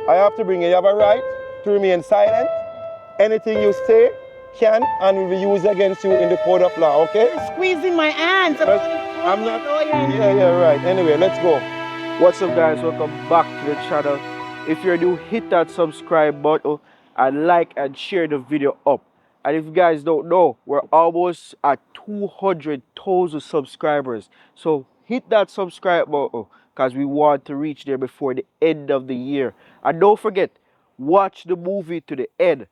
I have to bring you. You have a right to remain silent. Anything you say can and will be used against you in the court of law, okay? You're squeezing my hands. I'm not. Yeah, right. Anyway, let's go. What's up, guys? Welcome back to the channel. If you're new, hit that subscribe button and like and share the video up. And if you guys don't know, we're almost at 200,000 subscribers. So hit that subscribe button because we want to reach there before the end of the year. And don't forget, watch the movie to the end.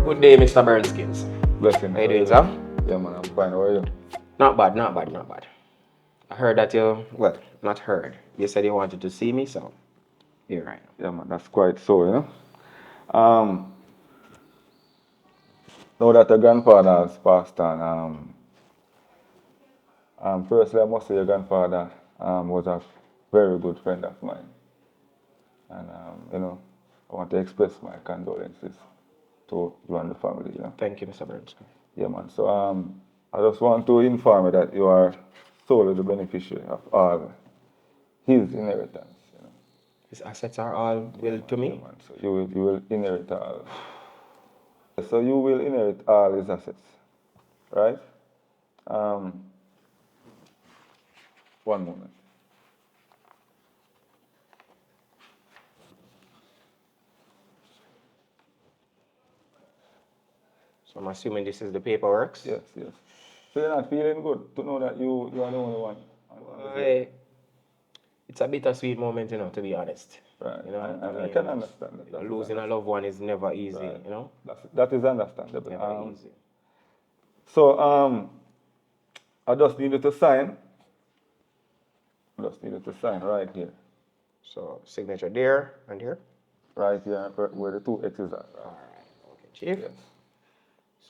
Good day, Mr. Burnskins. Blessing. How you doing, sir? Yeah, man, I'm fine. How are you? Not bad, not bad, not bad. I heard that you, well, not heard. You said you wanted to see me, so here I am. Yeah, man, that's quite so, you know. Now that your grandfather has passed on, firstly, I must say your grandfather was a very good friend of mine. And, you know, I want to express my condolences to you and the family, you know. Thank you, Mr. Burnskins. Yeah, man. So I just want to inform you that you are solely the beneficiary of all his inheritance, you know. His assets are all will to Yeah, me. man. So you will inherit all. So you will inherit all his assets, right? One moment. So I'm assuming this is the paperwork. Yes, yes. So you're not feeling good to know that you are the only one. It's a bittersweet moment, you know, to be honest. Right. You know, I can understand that. That is losing a loved one is never easy, Right. you know. That is understandable. Never easy. So I just need you to sign. I just need you to sign right here. So signature there and here. Right here where the two X's are. All right. Okay, Chief. Yes.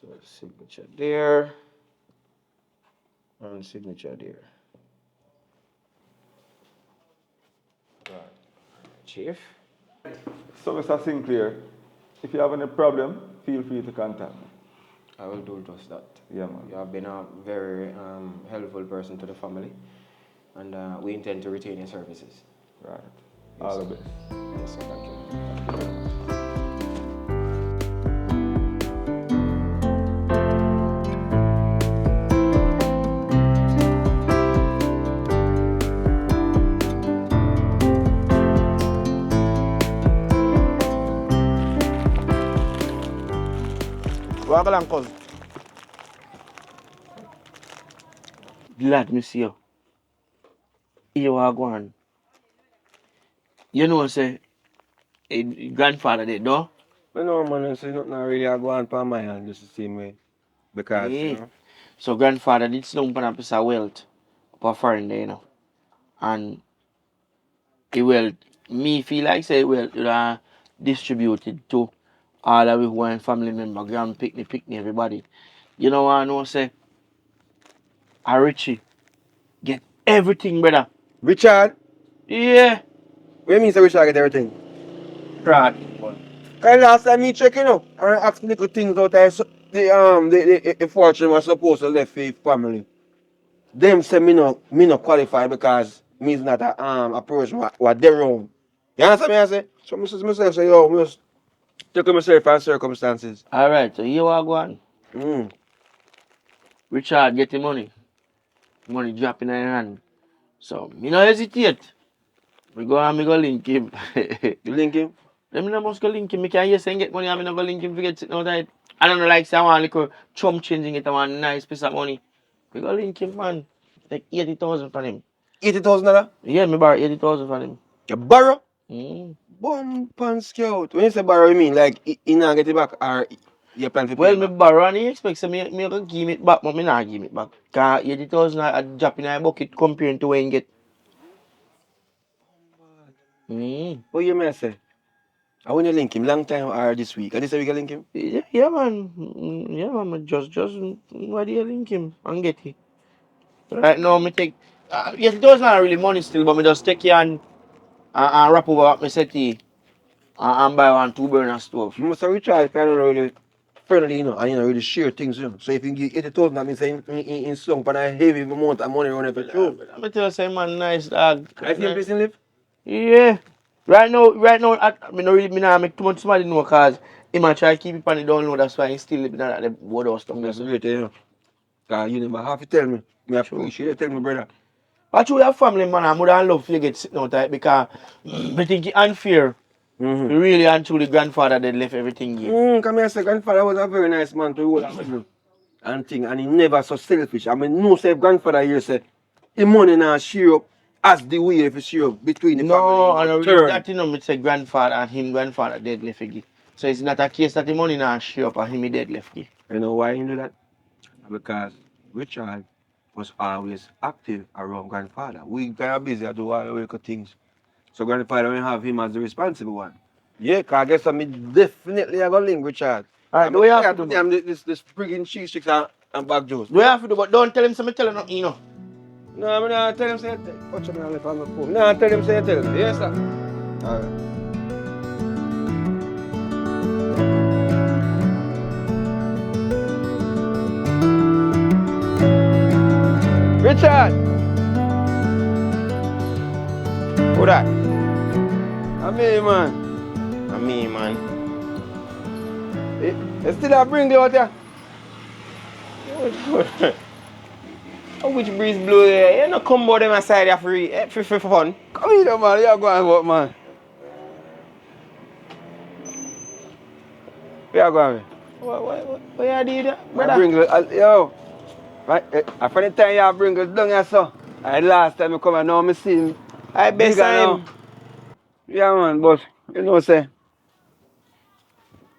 So signature there and signature there. Right. Chief. So Mr. Sinclair, if you have any problem, feel free to contact me. I will do just that. Yeah, man. You have been a very helpful person to the family, and we intend to retain your services. Right. Yes, All sir. the best. Yes, sir. Thank you. Thank you very much. Walk along, cousin. Glad me see you. You are going. You know, say, grandfather did, no? I know, man, I say nothing really I go on for my hand just the same way. Because, you Hey. know, So grandfather did slump on a piece of wealth for foreign there, you know. And the wealth, me feel like say wealth distributed to all of we one family member, grand picnic, everybody. You know what I know say? A Richie get everything, brother. Richard, Yeah. what you mean say Richard get everything? Right. Cause last time me check, you know, and I asked little things out there, so the fortune was supposed to left for his family. Them say me no qualify because me is not a person what they wrong. You understand me I say? So myself say, yo, me just take myself and circumstances. Alright, so you are going. Mm. Richard getting money. Money dropping in your hand. So me no hesitate. We go and me go link him. You link him? Them no must go link him. Me can yes and get money and me no go link him to get sitting outside. I don't know like say I want little chum changing it. I want nice piece of money. We go link him, man. Like 80,000 from him. $80,000? Yeah, me borrow 80,000 from him. You borrow? Mm. Bum pan scout. When you say borrow, you mean like he not get it back or you plan to pay Well, it me back? borrow and he expects me go give it back, but me not give it back. Cause 80,000 I drop in a bucket comparing to when you get. Mm. What you may say? I want to link him long time or this week. And this week I link him? Yeah, man. Yeah, man. Just why do you link him and get it? Right now, me take. Yes, it was not really money still, but me just take it and wrap over what me set it and buy one 2 burner stove. You must have recharged kind of really friendly, you know, and you know, really share things, you know. So if you give 80,000, that means in slung for a heavy amount of money running for true. I'm tell you, say man, nice dog. I see him place in live? Yeah. Right now, me no really me not make too much money no, cause he might try to keep it on the download. That's why he still living at the woodhouse stuff. That's great, you know. Cause you never have to tell me. Me True. appreciate it. Tell me, brother. But you have family, man, I would love to get sitting out there because I think it's unfair. Mm-hmm. Really and truly, grandfather that left everything here. Come here, say, grandfather was a very nice man to hold on and thing, and he never so selfish. I mean, no say grandfather here say, the money now share up as the way if you share up between the No, family. I You don't turn. that you know me say grandfather and him grandfather dead left again. So it's not a case that the money now show up and him he dead left again. You know why he do that? Because Richard was always active around grandfather. We kind of busy to do all the little things. So grandfather will have him as the responsible one. Yeah, cause I guess I mean definitely I got link Richard. Alright, do we have to do? Damn this friggin' cheese sticks and back juice. Do we have to do? But don't tell him something. Tell him nothing, you know. No, I'm not tell him say watch me on the phone. No, tell him say tell him. Yes sir. Alright. Richard! Who that? I mean man. I mean, man. You still have bring the out here? Oh, which breeze blow here? You know, come out them aside here for fun. Come here man, you go and work man. Where you going? What you did, brother? I bring yo. Right, I for the time you bring it down here so. And last time I come and now I see him. I best Bigger now. him. Yeah man, but you know say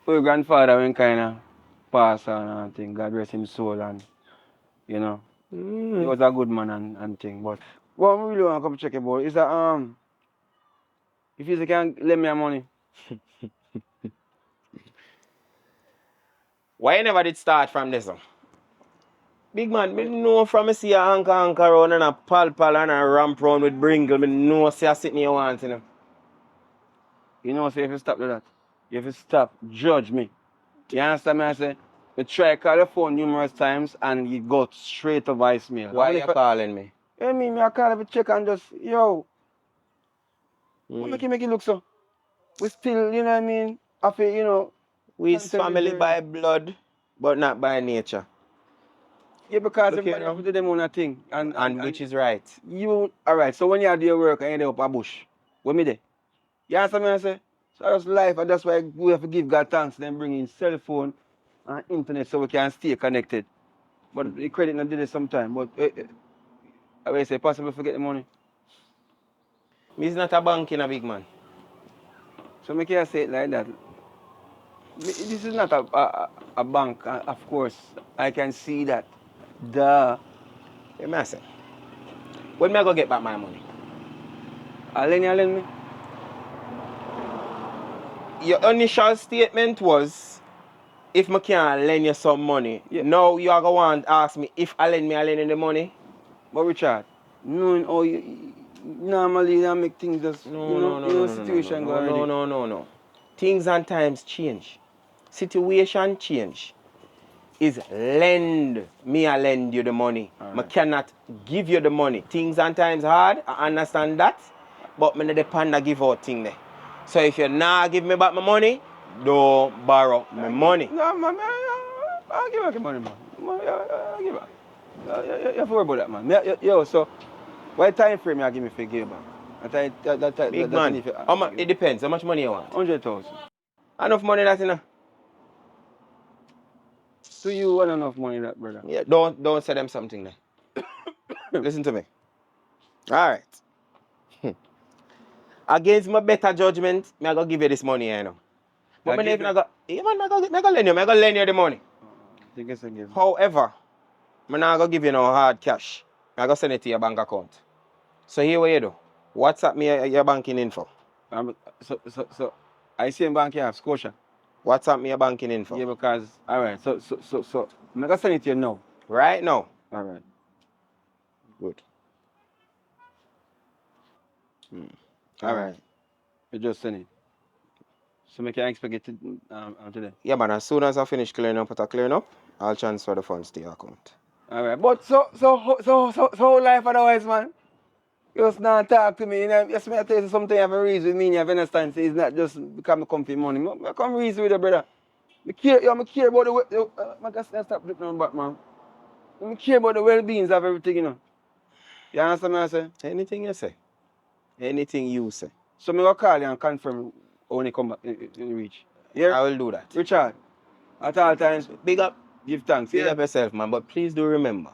for your grandfather when kinda pass on and thing, God rest his soul and you know. He was a good man and thing. But what I really want to come check about is that if you can lend me your money. Why you never did start from this? Big man, me know from me see a anchor around and a pal and a ramp round with Bringle. Me know see a sitting here once, you know. You know say if you stop do that. If you stop, judge me. You understand me? I say we try call your phone numerous times and you go straight to voicemail. Why you calling me? I mean, I call every check and just, yo, what make it look so? We still, you know what I mean? I feel, you know. We is family by blood, but not by nature. Yeah, because Look everybody here have to do them own thing. And which is right. You, alright, so when you do your work and you up a bush, what me there? You understand me I say? So that's life and that's why we have to give God thanks then bring in cell phone and internet so we can stay connected. But the credit not did it sometime. But I will say possible to get the money. Me is not a bank in a big man. So me can say it like that. This is not a bank, of course. I can see that. Duh. You may say. When me I go get back my money? You lend me? Your initial statement was if I can lend you some money. Yeah. Now you are going to ask me if I lend you the money. But Richard, knowing how you normally you make things just situation go already. No. Things and times change. Situation change. Is lend me I lend you the money. Right. I cannot give you the money. Things and times hard, I understand that. But I depend to give out thing there. So if you not give me back my money, don't borrow my money. No, man, I'll give back the money, man. I'll give back. You have to worry about that, man. Yo, so what time frame you give me for give back? Big man. It depends. How much money you want? 100,000. Enough money that, you know? To you, what enough money that, brother? Yeah, don't say them something there. Listen to me. Alright. Against my better judgment, I go give you this money, you know. But me even I go, yeah, man, I go lend you the money. However, I'm not going to give you no hard cash. I go send it to your bank account. So here what you do. WhatsApp me your banking info. So I see in bank you have Scotia. WhatsApp me your banking info. Yeah, because alright. So I'm gonna send it to you now. Right now. Alright. Good. Alright. You just send it. So I can expect it today. Yeah, man. As soon as I finish clearing up, I'll transfer the funds to your account. Alright. But so life otherwise, man. You just not talk to me, you know. Yes, me I tell you something you have a reason with me, you have understand. It's not just because I come for money. I come reason with you, brother. I care about the I guess I stop looking on back, man. I care about the well-beings of everything, you know. You understand what I say? Anything you say. Anything you say. So me will call you and confirm when you come back in reach. Yeah? I will do that. Richard, at all times, Big up. give thanks. Big up yourself, man. But please do remember,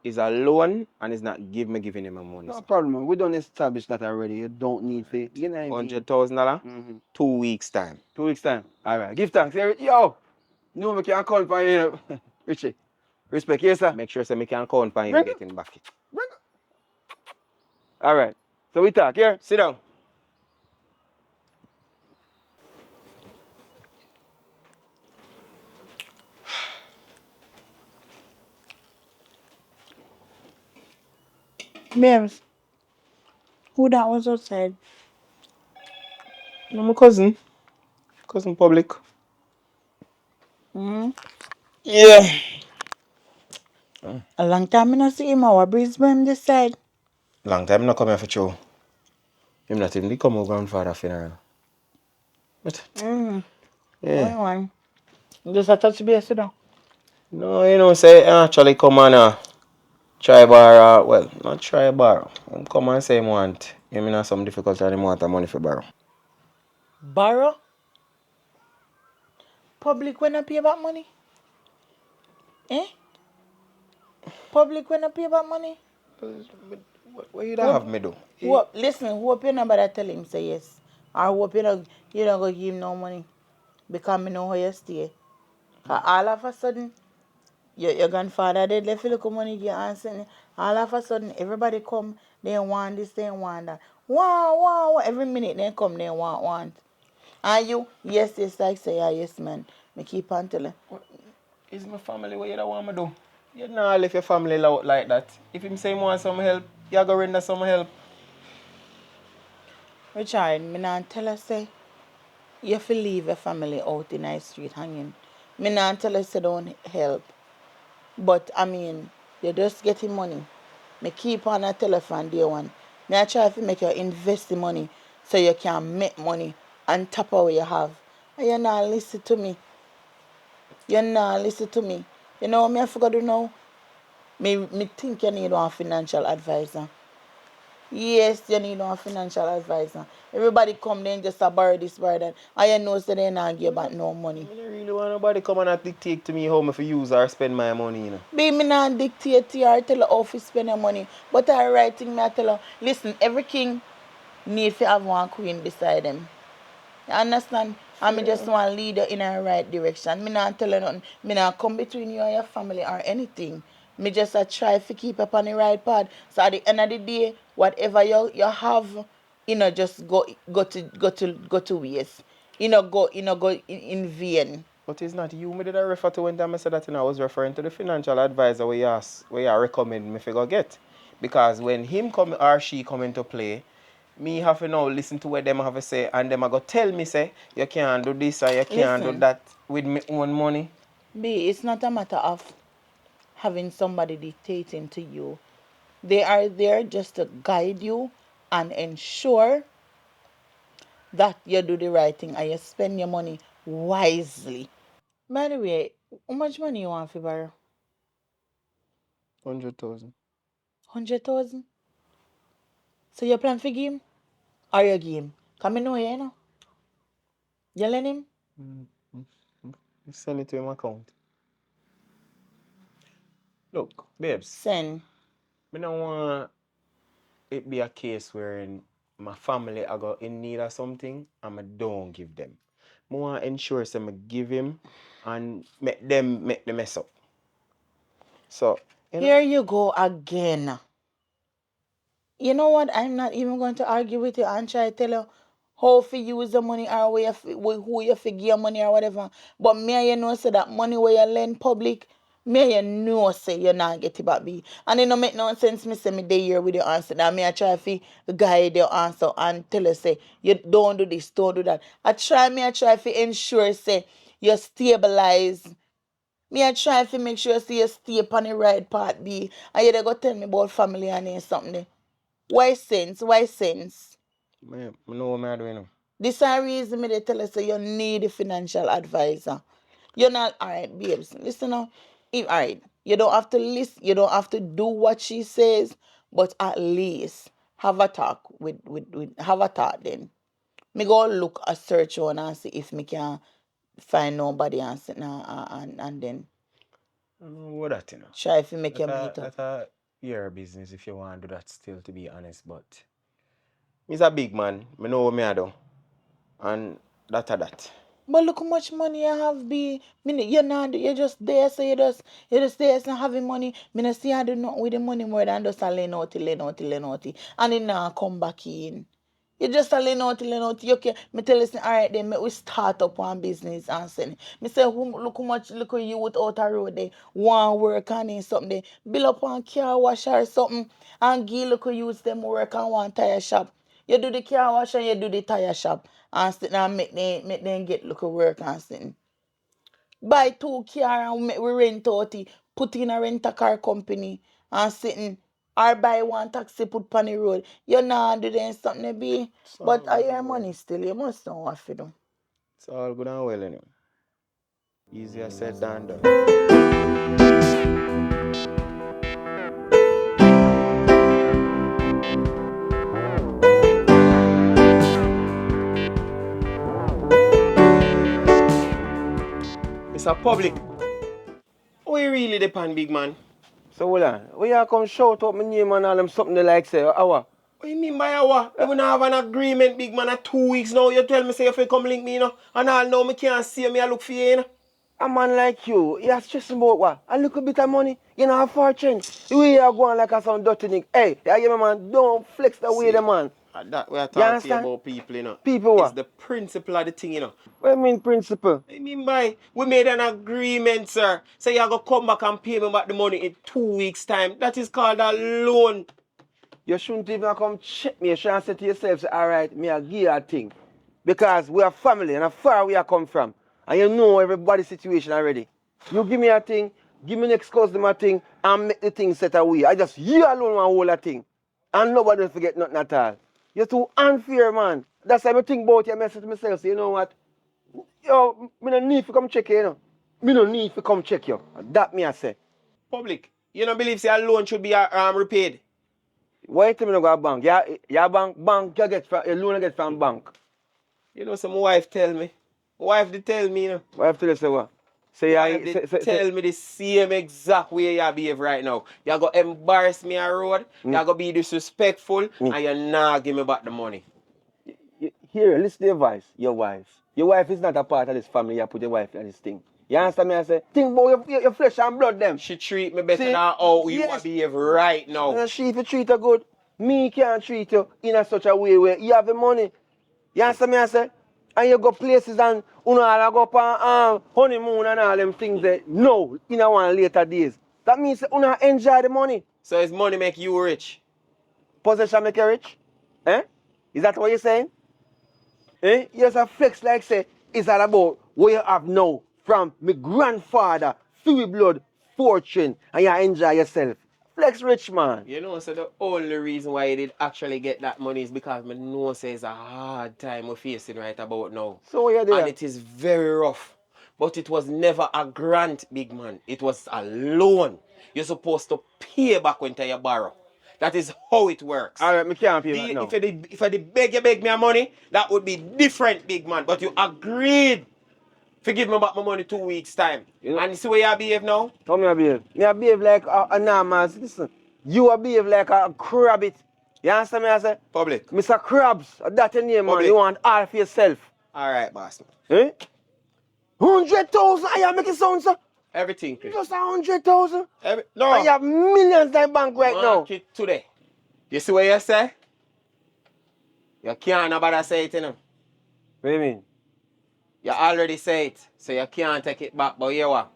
it's a loan and it's not giving him my money. No sir. problem, man. We don't establish that already. You don't need to. You know what I mean? $100,000? 2 weeks time. 2 weeks time. Alright. Give thanks. Yo! No, we can't call for you. Richie. Respect, yes, sir. Make sure so me can count for him Bring getting back it. Alright. So we talk, yeah? Sit down. Babes, who that was outside? No, my cousin. Cousin public. Hmm. Yeah. A long time I not see him. Our breeze by him this side. Long time not come here for show. Him not even come my grandfather funeral. What? Hmm. Yeah. One. Just a touch base, sit down. No, you know, say actually come on try borrow. Well, not try borrow. Come and say him want. Him in some difficulty and him want money for borrow. Borrow? Public when I pay back money? Eh? Public when I pay back money? What you have me do? Listen, hope you nobody tell him say yes. Or hope you don't go give him no money. Because me know how you stay. Cause all of a sudden, your grandfather did left you look money give and all of a sudden everybody come, they want this, they want that. Wow. Every minute they come, they want. And you, yes, like say, yeah, yes, man. Me keep on telling. It's my family. What you don't want me do? You not leave your family out like that. If him say he want some help, you go render some help. Richard, me not tell her say, you have to leave your family out in the street hanging. Me not tell her say don't help. But I mean, you're just getting money. Me keep on a telephone day one. Me I try to make you invest the money so you can make money on top of what you have. And you not listen to me. You not listen to me. You know what me I forgot to know? Me think you need one financial advisor. Yes, you need one financial advisor. Everybody come then just a borrow this, borrow that. And you know so they not give back no money. I don't really want nobody come and dictate to me how me for use or spend my money, you know. Be me not dictate to you or tell you how to spend your money. But I right thing me I tell you, listen, every king need to have one queen beside them. You understand? And me just want to lead you in the right direction. Me not tell you nothing. Me not come between you and your family or anything. Me just try to keep up on the right path. So at the end of the day, whatever you have, just go to waste. Go in vain. But it's not you me did I refer to when time I said that, and I was referring to the financial advisor where you recommend me to go get. Because when him come or she come into play, me have to now listen to what them have to say, and them are go tell me say you can't do this or you can't do Listen. that with me own money. B, it's not a matter of having somebody dictating to you. They are there just to guide you and ensure that you do the right thing and you spend your money wisely. By the way, how much money you want to borrow? 100,000. 100,000? So you plan for give him? Or you give him? Come in know you know. You lend him? Send it to him account. Look, babes, Send. I don't want it be a case wherein my family are go in need of something and I don't give them. I want to ensure that I give him and make them make the mess up. So, you know, Here you go again. You know what? I'm not even going to argue with you and try to tell you how to use the money or where who you fi give your money or whatever. But me and you know say that money where you lend public, me and you know say you not get it back be. And it no make no sense me say me dey here with your answer. That me I try to guide your answer and tell you say you don't do this, don't do that. I try to ensure say you stabilize. Me I try to make sure say you stay upon the right path be. And you dey go tell me about family and something there. Why sense? Why sense? I know what I'm doing. This is the reason me they tell us say you need a financial advisor. You're not alright, babes. Listen now. Alright. You don't have to listen, you don't have to do what she says, but at least have a talk with have a talk then. Me go look a search one and see if me can find nobody and sit now and then I don't know what that, you know. try if you make you meet up. That's your business if you want to do that still, to be honest. But he's a big man. I know what I do. And that. But look how much money you have be. You're not you just there so you just there so having money. Me not see you do nothing with the money more than just a lay out. And it now come back in. You just a lay out. You okay. Me tell you, say, alright then we start up one business and send. Me say look how much look how you with out a road there. One work and in something there. Build up one car wash or something and give look how use them work and one tire shop. You do the car wash and you do the tire shop and sit and make them get look at work and sitting. Buy 2 car and we rent out it, put in a rent a car company and sitting. Or buy one taxi put on the road. You not do then something to be. But I your money still, you must know what to do. It's all good and well, anyway. Easier said than done. Mr. Public, we really depend, big man. So hold on. Where you come shout out my name and all them something they like say, our? What do you mean by our? We don't have an agreement, big man, at 2 weeks now. You tell me say if you come link me, you know. And all now me can't see me, I look for you, you know. A man like you stressing about what? A little bit of money, you know, a fortune. The way you are going like a some dirty nigga. Hey, you hear me, man? Don't flex the way the man. That we are You talking understand? about people, you know. People what? It's the principle of the thing, you know. What do you mean principle? I mean by, we made an agreement, sir. Say you're going to come back and pay me back the money in 2 weeks' time. That is called a loan. You shouldn't even come check me. You should say to yourself, say, all right, me I give you a thing. Because we are family and how far we are come from. And you know everybody's situation already. You give me a thing, give me next cousin a thing, and make the thing set away. I just, you alone want hold a thing. And nobody will forget nothing at all. You're too unfair, man. That's why I think about you. I message myself, say, you know what? Yo, me no need to come check you, you know. Me no need to come check you. That me I say. Public, you don't believe say a loan should be repaid? Why you tell me no go to bank? Yeah, bank you get from, your loan you get from bank. You know, some wife tell me. Wife they tell me, you know. Wife tell you say what? Say Wife they tell me the same exact way you behave right now. You go embarrass me on road, you go be disrespectful, and you not give me back the money. Here, listen to your voice, your wife. Your wife is not a part of this family. You put your wife in this thing. You understand me? I say, think about your flesh and blood them. She treat me better See? than how you Yes. behave right now. And she if you treat her good, me can't treat you in such a way where you have the money. You understand me? I say? And you go places and you all go up on honeymoon and all them things that no, in a one later days. That means you enjoy the money. So is money make you rich? Possession make you rich? Eh? Is that what you're saying? Eh? Yes, a flex like say, it's all about what you have now from my grandfather, through blood, fortune, and you enjoy yourself. Flex rich, man. You know, so the only reason why you did actually get that money is because I know say it's a hard time we're facing right about now. So what you do? And it is very rough. But it was never a grant, big man. It was a loan. You're supposed to pay back when you borrow. That is how it works. Alright, me can't pay that now. If I beg me money, that would be different, big man. But you agreed to give me back my money 2 weeks time. You know, and you see where you behave now? how me a behave? Me a behave like a normal citizen. You a behave like a crabbit. You understand me I say? Public. Mr. Krabs, that's your name, man. Public. You want all for yourself. Alright, boss. Eh? 100,000? I make it sound so. Everything, Chris. Just 100,000? No. And you have millions in the bank right now. Market today. You see what you say? You can't nobody say it, you know. What do you mean? You already say it, so you can't take it back. But you what?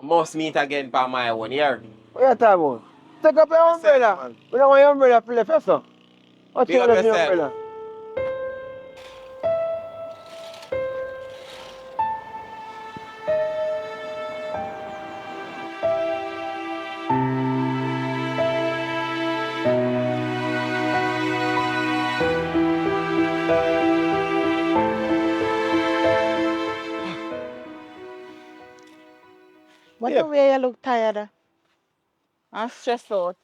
We must meet again by my own, here. What you talking about? Take up your umbrella. We don't want your umbrella to left, sir. What's Big your up yourself. umbrella? What Yeah. the way you look tired and stressed out?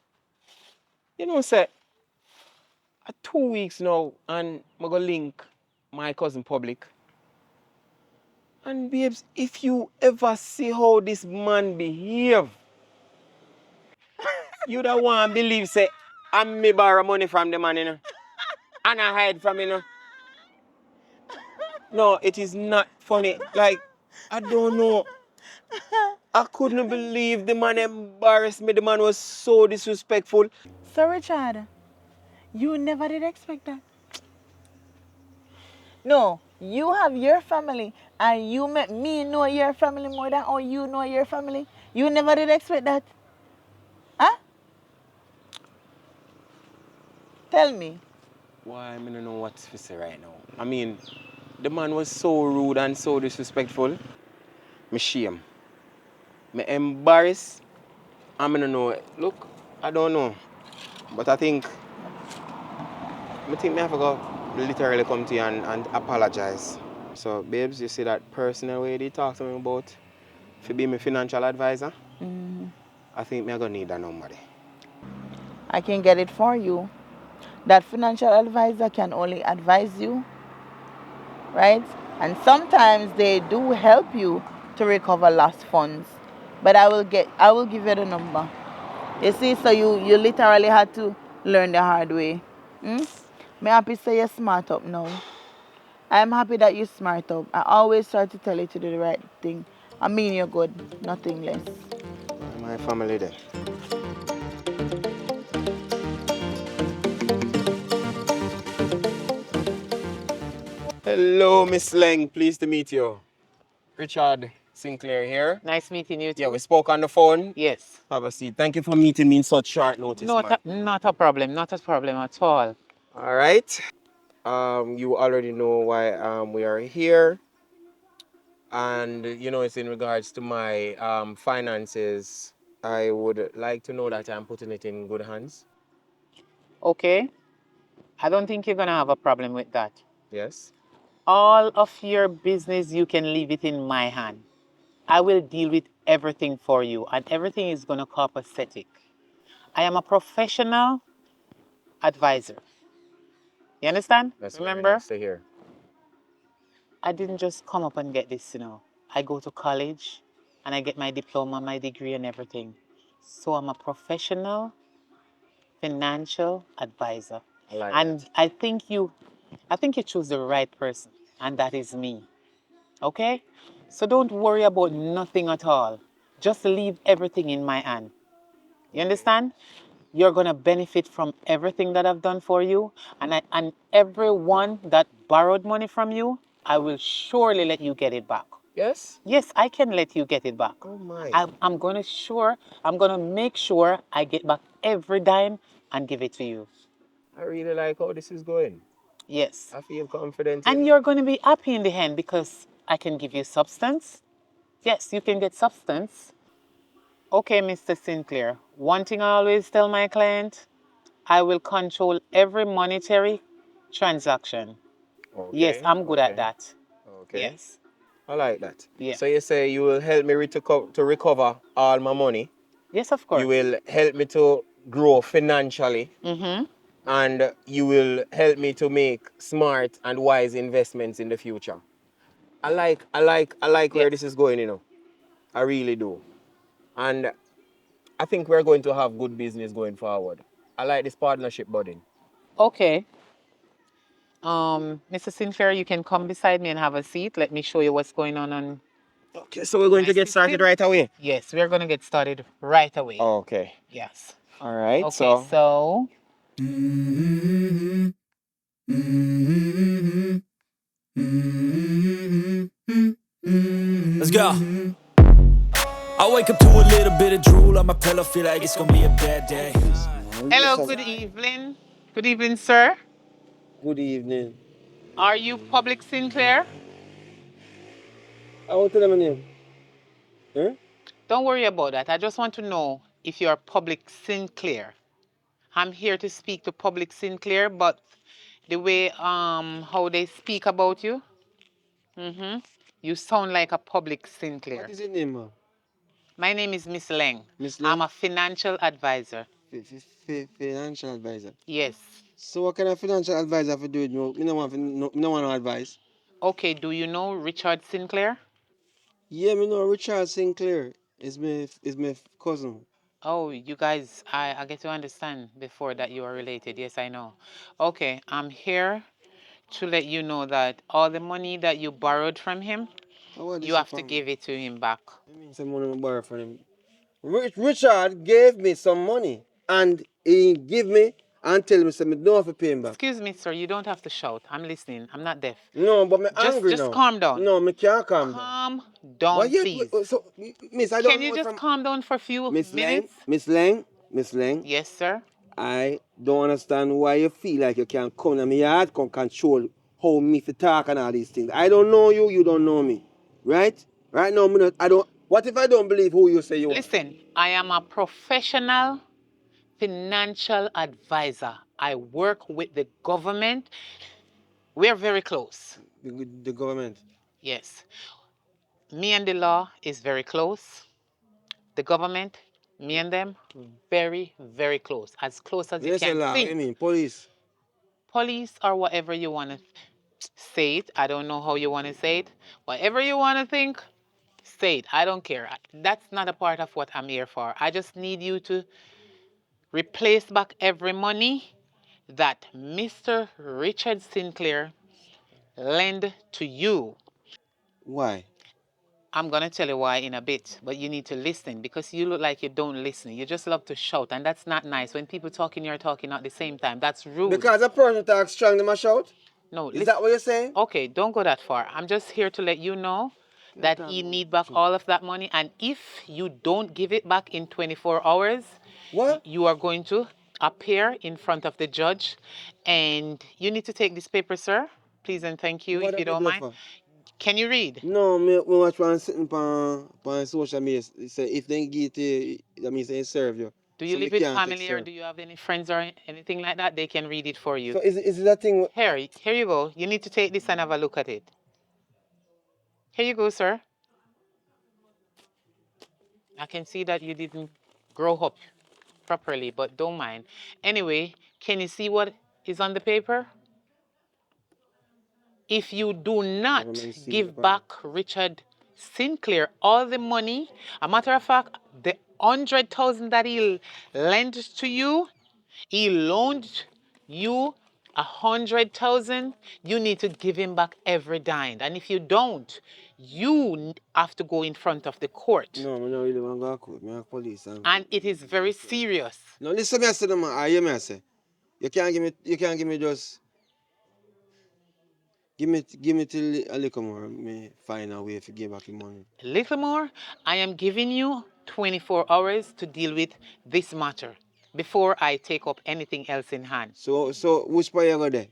You know, say, 2 weeks now, and I'm going to link my cousin public. And babes, if you ever see how this man behave, you don't want to believe, say, I'm me borrow money from the man, you know. And I hide from him, you know. No, it is not funny. Like, I don't know. I couldn't believe the man embarrassed me. The man was so disrespectful. So Richard, you never did expect that. No, you have your family and you make me know your family more than how you know your family. You never did expect that. Huh? Tell me. Why, I don't know what to say right now. I mean, the man was so rude and so disrespectful. Me shame. Me embarrassed. I don't know. Look, I don't know. But I think I have to go literally come to you and apologize. So, babes, you see that personal way they talk to me about to be my financial advisor? I think I'm going to need that number there. I can get it for you. That financial advisor can only advise you, right? And sometimes they do help you to recover lost funds. But I will give you the number. You see, so you literally had to learn the hard way. Me happy say you're smart up now. I'm happy that you smart up. I always try to tell you to do the right thing. I mean you're good, nothing less. My family there. Hello, Miss Lang. Pleased to meet you. Richard Sinclair here. Nice meeting you too. Yeah, we spoke on the phone. Yes. Have a seat. Thank you for meeting me in such short notice, man. Not a problem. Not a problem at all. All right. You already know why we are here. And, you know, it's in regards to my finances. I would like to know that I'm putting it in good hands. Okay. I don't think you're gonna have a problem with that. Yes. All of your business, you can leave it in my hand. I will deal with everything for you, and everything is gonna copacetic. I am a professional advisor. You understand? That's Remember? very nice to hear. I didn't just come up and get this, I go to college and I get my diploma, my degree and everything. So I'm a professional financial advisor. I like And that. I think you choose the right person, and that is me. Okay? So don't worry about nothing at all. Just leave everything in my hand. You understand? You're gonna benefit from everything that I've done for you, and everyone that borrowed money from you, I will surely let you get it back. Yes? Yes, I can let you get it back. Oh, my. I'm gonna make sure I get back every dime and give it to you. I really like how this is going. Yes. I feel confident. And you're going to be happy in the end because I can give you substance. Yes, you can get substance. Okay, Mr. Sinclair. One thing I always tell my client, I will control every monetary transaction. Okay. Yes, I'm good at that. Okay. Yes. I like that. Yeah. So you say you will help me to recover all my money. Yes, of course. You will help me to grow financially, Mm-hmm. and you will help me to make smart and wise investments in the future. I like where Yes. this is going, you know. I really do. And I think we're going to have good business going forward. I like this partnership budding. Okay. Mr. Sinclair, you can come beside me and have a seat. Let me show you what's going on Okay, so we're going my to get started system. right away. Yes, we're going to get started right away. Okay. Yes. All right. Okay, so Let's go. I wake up to a little bit of drool on my pillow, feel like it's gonna be a bad day. hello, good evening. Good evening, sir. Good evening. Are you Public Sinclair? I want to tell them my name. Huh? Don't worry about that. I just want to know if you are Public Sinclair. I'm here to speak to Public Sinclair, but the way how they speak about you, you sound like a Public Sinclair. What is your name, man? My name is Miss Leng. Miss I'm Leng? a financial advisor. Financial advisor. Yes. So what kind of financial advisor for do it? Me no want no advice. Okay, do you know Richard Sinclair? Yeah, me know Richard Sinclair is my cousin. Oh, you guys, I get to understand before that you are related. Yes, I know. Okay, I'm here to let you know that all the money that you borrowed from him, How what you this have to from? give it to him back. I mean some money I borrow from him. Richard gave me some money and he give me and tell me say me don't have to pay him back. Excuse me, sir, you don't have to shout. I'm listening. I'm not deaf. No, but me angry Just now. calm down. No, me can't calm down. Calm Why down, yet? please. So, Miss, I Can don't you know it just from calm down for a few Miss Lang. minutes? Miss Lang. Yes, sir. I don't understand why you feel like you can come to my yard, can control how me to talk and all these things. I don't know you, you don't know me. Right? Right now, I don't. What if I don't believe who you say you are? Listen, I am a professional financial advisor. I work with the government. We're very close. The government. Yes. Me and the law is very close. The government, me and them, very, very close. As close as you When you say can law, I think. mean police. Police or whatever you want to say it. I don't know how you want to say it. Whatever you want to think, say it. I don't care. That's not a part of what I'm here for. I just need you to replace back every money that Mr. Richard Sinclair lend to you. Why? I'm going to tell you why in a bit, but you need to listen because you look like you don't listen. You just love to shout, and that's not nice. When people talking, you're talking at the same time. That's rude. Because a person talks strong, they must shout? No, Is that what you're saying? Okay, don't go that far. I'm just here to let you know that he need back all of that money, and if you don't give it back in 24 hours, What? you are going to appear in front of the judge, and you need to take this paper, sir. Please and thank you, What if you that don't paper mind. for? Can you read? No, me watch one sitting on social media. It say if they give it to you, that means they serve you. Do you So me live with can't take family or serve. do you have any friends or anything like that? They can read it for you. So is it that thing? Here you go. You need to take this and have a look at it. Here you go, sir. I can see that you didn't grow up properly, but don't mind. Anyway, can you see what is on the paper? If you do not Government seal give upon back Richard Sinclair all the money, a matter of fact, the 100,000 that he lent to you, he loaned you 100,000. You need to give him back every dime, and if you don't, you have to go in front of the court. No, I don't really want to go to court. I police. And it is very serious. No, listen me I say, man. I hear me I say. You can't give me just give me till a little more. Me find a way to give back the money. A little more, I am giving you 24 hours to deal with this matter before I take up anything else in hand. So which part you go there?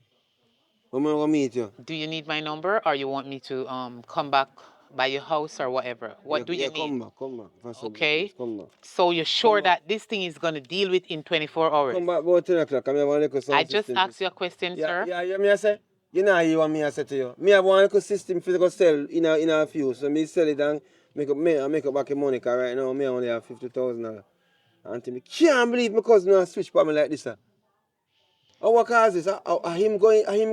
When I go meet you? Do you need my number or you want me to come back by your house or whatever? What do you need? Come back. First of all, Okay. please, come back. So you're sure that this thing is going to deal with in 24 hours? Come back about 10 o'clock. I have one little sound I just system. asked you a question, sir. Yeah, you me I say? You know you want me I say to you. Me have one little system for to sell in a few. So me sell it and make up back the money. Cause right now me only have $50,000. Auntie, me can't believe my cousin has switch for me like this. What cause this? Are him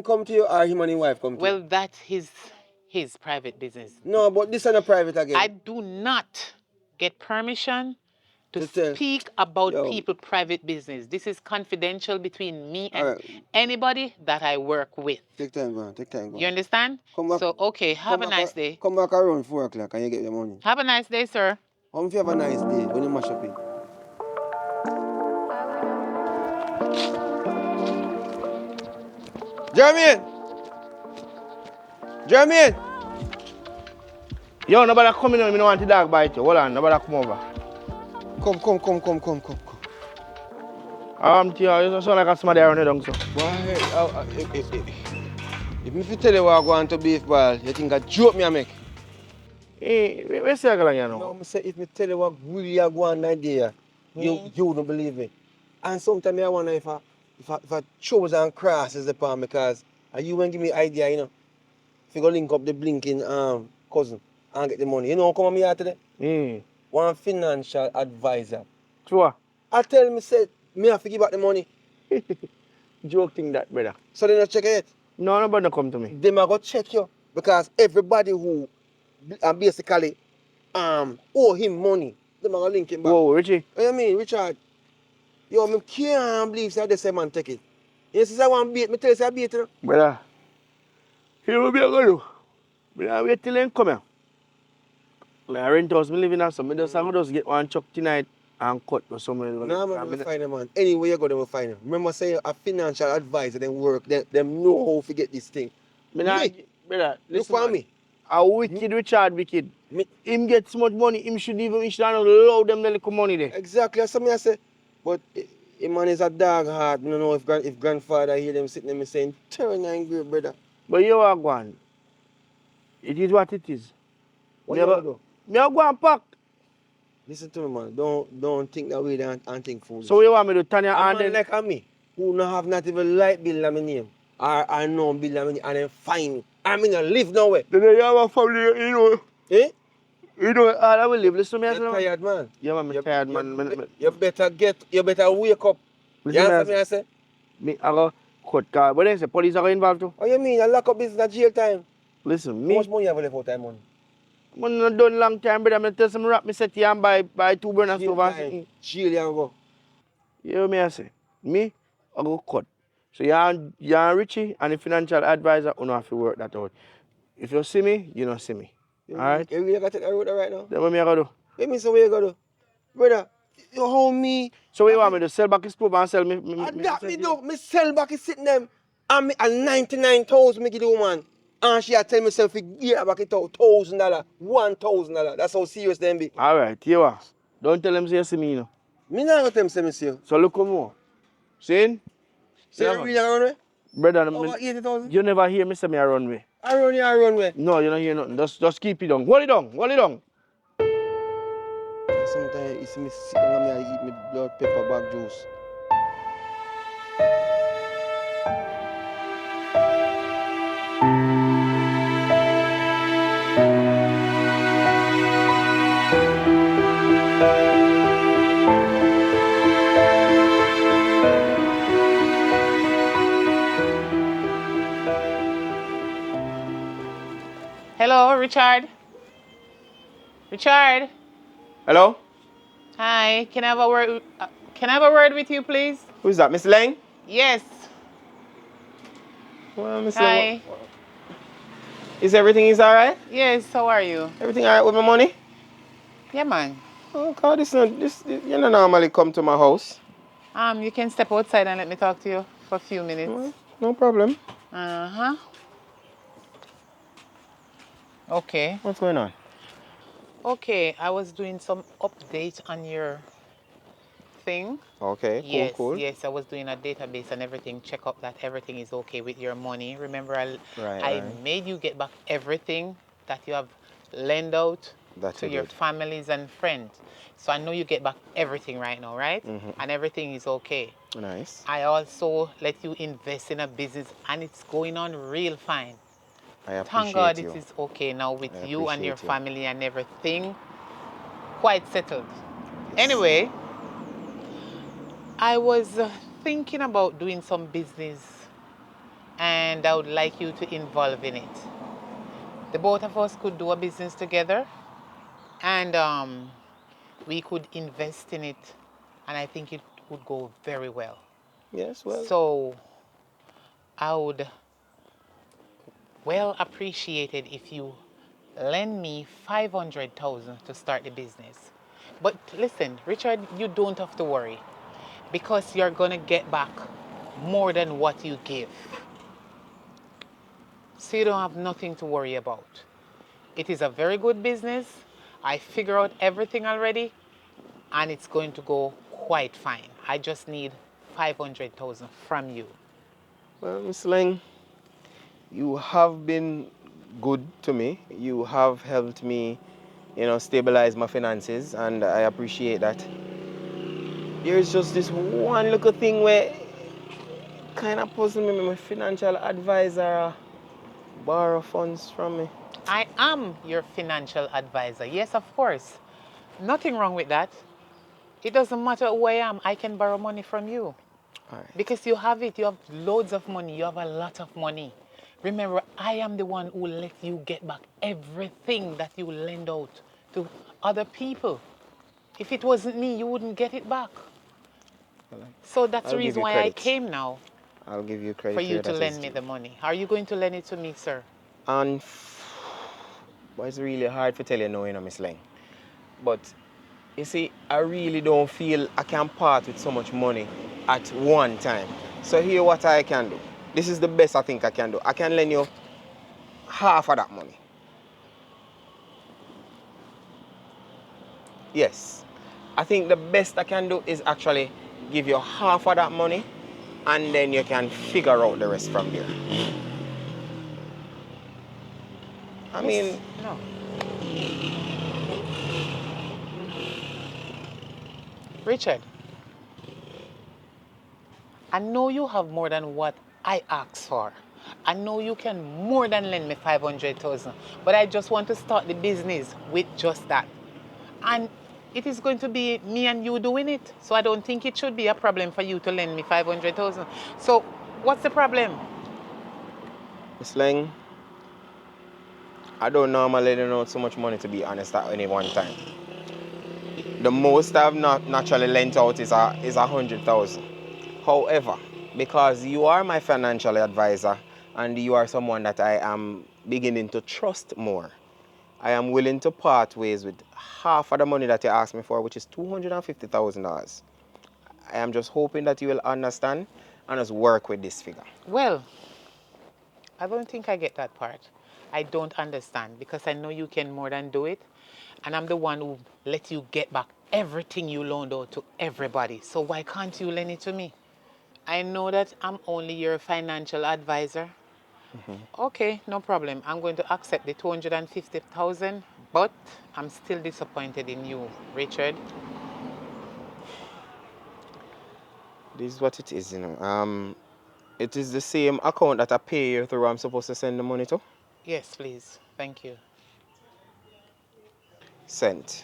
come to you or him and his wife come to you? Well, that's his private business. No, but this is not private again. I do not get permission to To tell. speak about Yo. people's private business. This is confidential between me and Alright. anybody that I work with. Take time, man. Take time, man. You understand? Come back. So, okay, have a nice day. Come back around 4 o'clock and you get your money. Have a nice day, sir. How if you have a nice day when you mash up it? Jermaine! Jermaine! Yo, nobody come in, me don't want the dog bite you. Hold on, nobody come over. Come. Tio, you sound like a somebody around here, don't so. Why? If me tell you what I go on to beef ball, you think I joke me I make? Hey, where's the girl here No, now? me say if me tell you what really I go on that day, you don't believe me. And sometimes I wonder if I chose and crosses the palm because you won't give me idea, you know. If you go link up the blinking cousin and get the money. You know come on me here today? One financial advisor. Sure. I tell me say me have to give back the money. Joke thing that, brother. So they not check it. No, nobody no come to me. They might go check you because everybody who basically owe him money, they might go link him back. Whoa, Richie. What you mean, Richard? Yo, I can't believe that they say man take it. You see, I want bait, me tell you say I bait you. Brother, here we are going to do. Brother, wait till they come here. Like I rent house, me living in some. I just get one chuck tonight and cut or something. No, man, we find them, man. Anywhere you go, they will find them. Remember saying a financial advisor, them work, them know how to get this thing. Brother, Look listen, for man. me. A wicked Richard wicked. Him get so much money, him should not allow them the little money there. Exactly, that's something I say. But a man is a dog heart. You know if grandfather hear them sitting there saying, turn angry, brother. But you are going. It is what it is. What you gonna do? Me are going pack. Listen to me, man. Don't think that way and think foolish. So you want me to turn your a hand man then? like me, who not have not even light bill on my name, or no bill on my name, and then fine. I mean, I live nowhere. Then you have a family, you know. Eh? You know, all I will live. Listen to me. You're tired, man. Yeah, man, I'm tired, man. You better wake up. Listen You me, understand me, I say? Me, I go cut car. But then say police are involved too. What you mean? You lock up business at jail time. Listen, How me. much money you have left out time, money? Man, not done long time, brother. I'm tell some rap me set here and buy 2 burners Jail over. time. Jail you go. You hear me I say? Me, I go cut. So you're Richie and the financial advisor, you don't have to work that out. If you see me, you don't see me. Alright? You really got to take a road right now? Then what me I gotta do? What mean so what you gotta do? Brother, you hold me. So what you want me to sell back his stove and sell me? That me do. Me sell back is sitting them. And me a 99,000 me give the woman. And she a tell myself to get back it out $1,000, $1,000. That's how serious them be. Alright, here you are. Don't tell them say you see me, you know. Me not gonna tell them say me see you. So look more. See? Say you really run away? Brother, Over 80,000? you never hear me say me I run away. I run away. No, you don't hear nothing. Just keep it down. Hold it down. Sometimes you see me sit down and I eat me blood pepper bag juice. Hello, Richard. Richard. Hello? Hi. Can I have a word? Can I have a word with you, please? Who's that, Miss Lang? Yes. Well, Miss Hi. Lang, is everything alright? Yes. How are you? Everything alright with my money? Yeah, man. Oh God, you don't normally come to my house. You can step outside and let me talk to you for a few minutes. No problem. Uh-huh. Okay. What's going on? Okay, I was doing some update on your thing. Okay, Yes, cool. yes, I was doing a database and everything, check up that everything is okay with your money. Remember, I Right. made you get back everything that you have lent out That to you your did. families and friends. So I know you get back everything right now, right? And everything is okay. Nice. I also let you invest in a business and it's going on real fine. I appreciate Thank God you. it is okay now with I you and your appreciate you. family and everything quite settled. Anyway, I was thinking about doing some business and I would like you to involve in it. The both of us could do a business together and we could invest in it and I think it would go very well. Yes, well, So I would well appreciate it if you lend me 500,000 to start the business. But listen, Richard, you don't have to worry because you're going to get back more than what you give. So you don't have nothing to worry about. It is a very good business. I figure out everything already and it's going to go quite fine. I just need 500,000 from you. well, Miss Lang, you have been good to me. You have helped me, stabilize my finances, and I appreciate that. There's just this one little thing where kind of puzzle me. My financial advisor borrow funds from me. I am your financial advisor. Yes, of course. Nothing wrong with that. It doesn't matter who I am, I can borrow money from you. All right. Because you have it, you have loads of money, you have a lot of money. Remember, I am the one who let you get back everything that you lend out to other people. If it wasn't me, you wouldn't get it back. So that's the I'll give reason you why I credit. came now I'll give you for credit you where to that is lend me due. the money. Are you going to lend it to me, sir? And but it's really hard to tell you no, Miss Lang. But you see, I really don't feel I can part with so much money at one time. So here what I can do. This is the best I think I can do. I can lend you half of that money. Yes. I think the best I can do is actually give you half of that money and then you can figure out the rest from there. I mean, No. Richard, I know you have more than what I asked for. I know you can more than lend me 500,000, but I just want to start the business with just that. And it is going to be me and you doing it. So I don't think it should be a problem for you to lend me 500,000. So what's the problem? Miss Lang, I don't normally lend out so much money to be honest at any one time. The most I've not naturally lent out is 100,000. However, because you are my financial advisor and you are someone that I am beginning to trust more, I am willing to part ways with half of the money that you asked me for, which is $250,000. I am just hoping that you will understand and just work with this figure. Well, I don't think I get that part. I don't understand because I know you can more than do it. And I'm the one who let you get back everything you loaned out to everybody. So why can't you lend it to me? I know that I'm only your financial advisor. Okay, no problem. I'm going to accept the 250,000, but I'm still disappointed in you, Richard. This is what it is. It is the same account that I pay you through I'm supposed to send the money to. Yes, please. Thank you. Sent.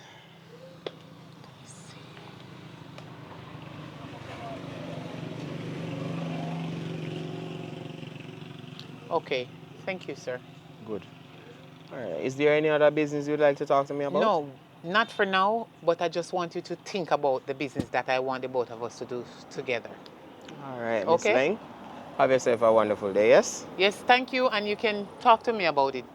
Okay, thank you, sir. Good. All right. Is there any other business you'd like to talk to me about? No, not for now, but I just want you to think about the business that I want the both of us to do together. All right, Miss Okay? Lang. Have yourself a wonderful day, yes? Yes, thank you, and you can talk to me about it,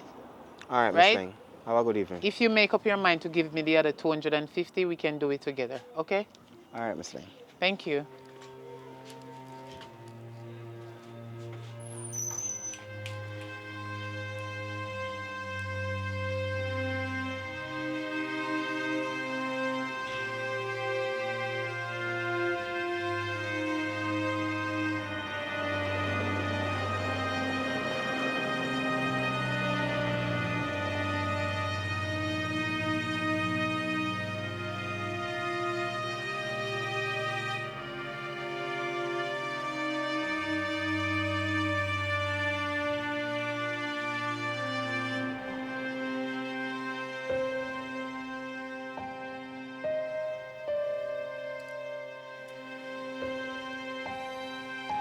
All right, Miss right? Lang. Have a good evening. If you make up your mind to give me the other 250, we can do it together, okay? All right, Miss Lang. Thank you.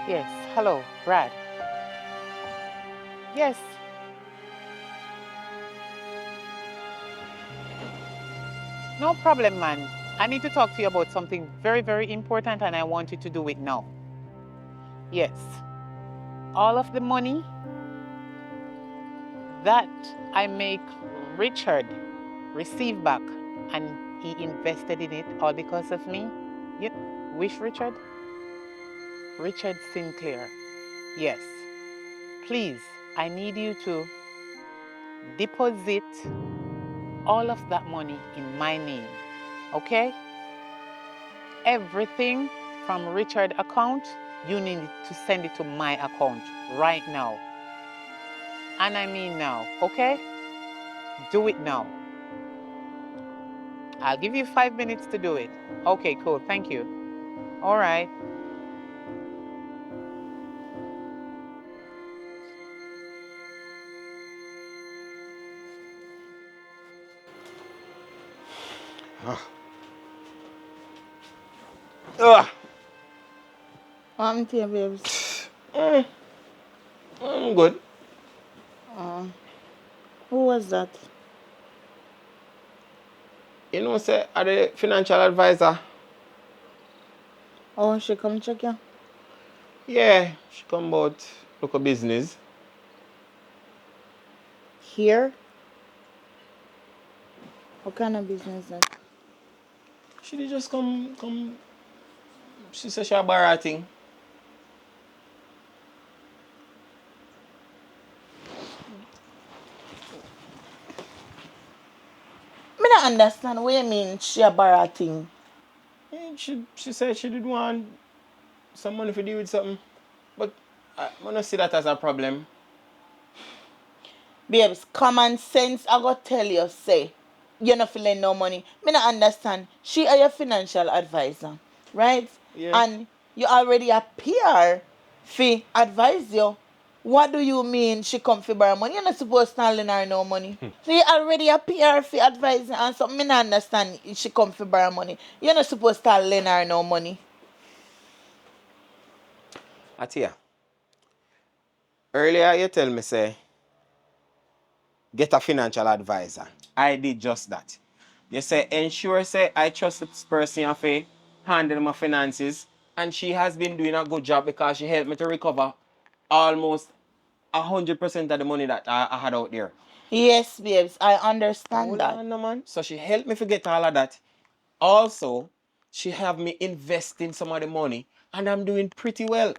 Yes. Hello, Brad. Yes. No problem, man. I need to talk to you about something very, very important and I want you to do it now. Yes. All of the money that I make Richard receive back and he invested in it all because of me. You wish Richard? Richard Sinclair. Yes. Please, I need you to deposit all of that money in my name. Okay? Everything from Richard's account, you need to send it to my account right now. And I mean now, okay? Do it now. I'll give you 5 minutes to do it. Okay, cool. Thank you. All right. Ugh. What happened to you, babes? I'm good. Who was that? You know, say, are the financial advisor? Oh, she come check you? Yeah, she come about look a business. Here? What kind of business is that? She did just come. She said she a borrow a thing. Me not understand what you mean she a borrow thing. Yeah, she said she did want some money for deal with something. But I don't see that as a problem. Babes, common sense I go tell you say you're not feeling no money. Me not understand. She are your financial advisor, right? Yeah. And you already appear fi advise you. What do you mean she come fi borrow money? You're not supposed to lend her no money. So you already appear fi advise and so me not understand she come fi borrow money. You're not supposed to lend her no money. Atia, earlier you tell me say get a financial advisor. I did just that. You say ensure say I trust this person of a handle my finances and she has been doing a good job because she helped me to recover almost 100% of the money that I had out there. Yes, babes, I understand Hold that. on, no, man. So she helped me forget all of that. Also, she have me investing some of the money and I'm doing pretty well.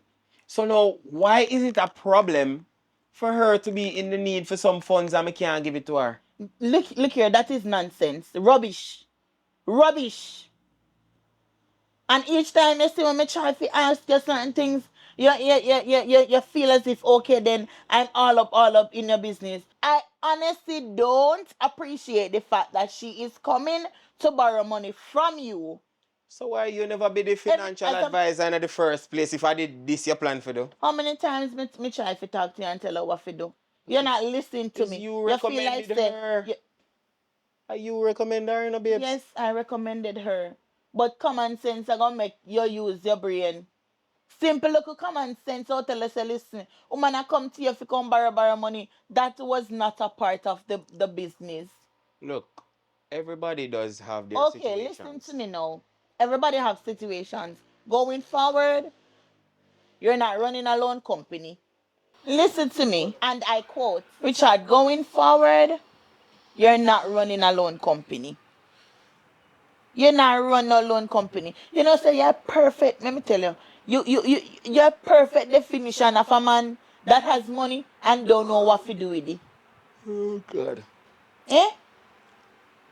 So now, why is it a problem for her to be in the need for some funds and I can't give it to her? Look here, that is nonsense. Rubbish. Rubbish. And each time you see when me try to ask you certain things, you feel as if okay then I'm all up in your business. I honestly don't appreciate the fact that she is coming to borrow money from you. So why you never be the financial as a- advisor in the first place if I did this your plan for do? How many times me try to talk to you and tell her what to do? You're not listening to Is me. you You feel like recommended say her? Are you recommend her, no, babes? yes, I recommended her. But common sense I gonna make you use your brain. Simple look common sense out tell us say listen, woman I come to you if you come borrow money. That was not a part of the business. Look, everybody does have their Okay, listen to situations. me now. Everybody have situations. Going forward, you're not running a loan company. Listen to me, and I quote Richard, going forward, you're not running a loan company. You're not running a loan company. You know, say you're perfect. Let me tell you. You're perfect definition of a man that has money and don't know what to do with it. Oh, God. Eh?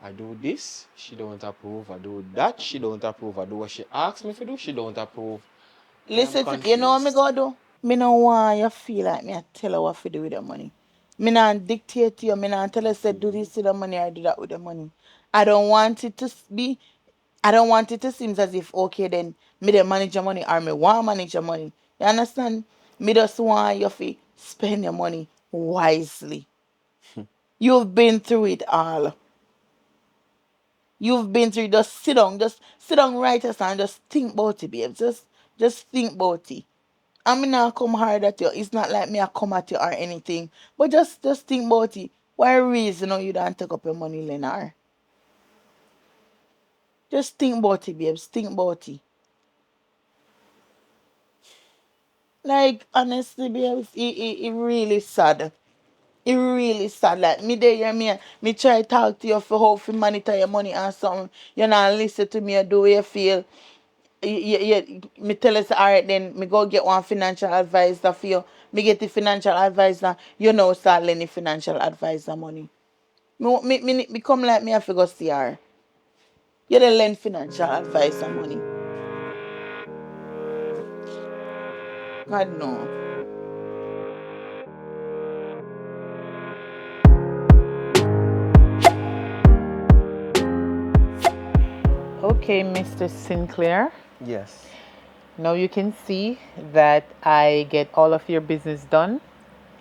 I do this, she don't approve. I do that, she don't approve. I do what she asks me to do, she don't approve. I am Listen to you know what me confused. go do? Me no want you feel like me I tell her what to do with the money. Me not dictate to you. Me not tell her say do this with the money or do that with the money. I don't want it to be. I don't want it to seem as if okay then me the manage your money or me want manage your money. You understand? Me just want you to spend your money wisely. You've been through it all. You've been through it. Just sit down right as and just think about it, babe. Just think about it. I'm not come hard at you. It's not like me I come at you or anything. But just think about it. Why reason you don't take up your money, Leonard? Just think about it, babes. Think about it. Like, honestly, babes, it really sad. It really sad. Like, me there, hear me try talk to you for how to monitor your money and something. You not listen to me or do what you feel. Me tell us, all right, then me go get one financial advisor for you. Me get the financial advisor. You know, start lending financial advisor money. Me come like me, I figure see her. You dey lend financial advisor money. God no. Okay, Mr. Sinclair. Yes. Now you can see that I get all of your business done.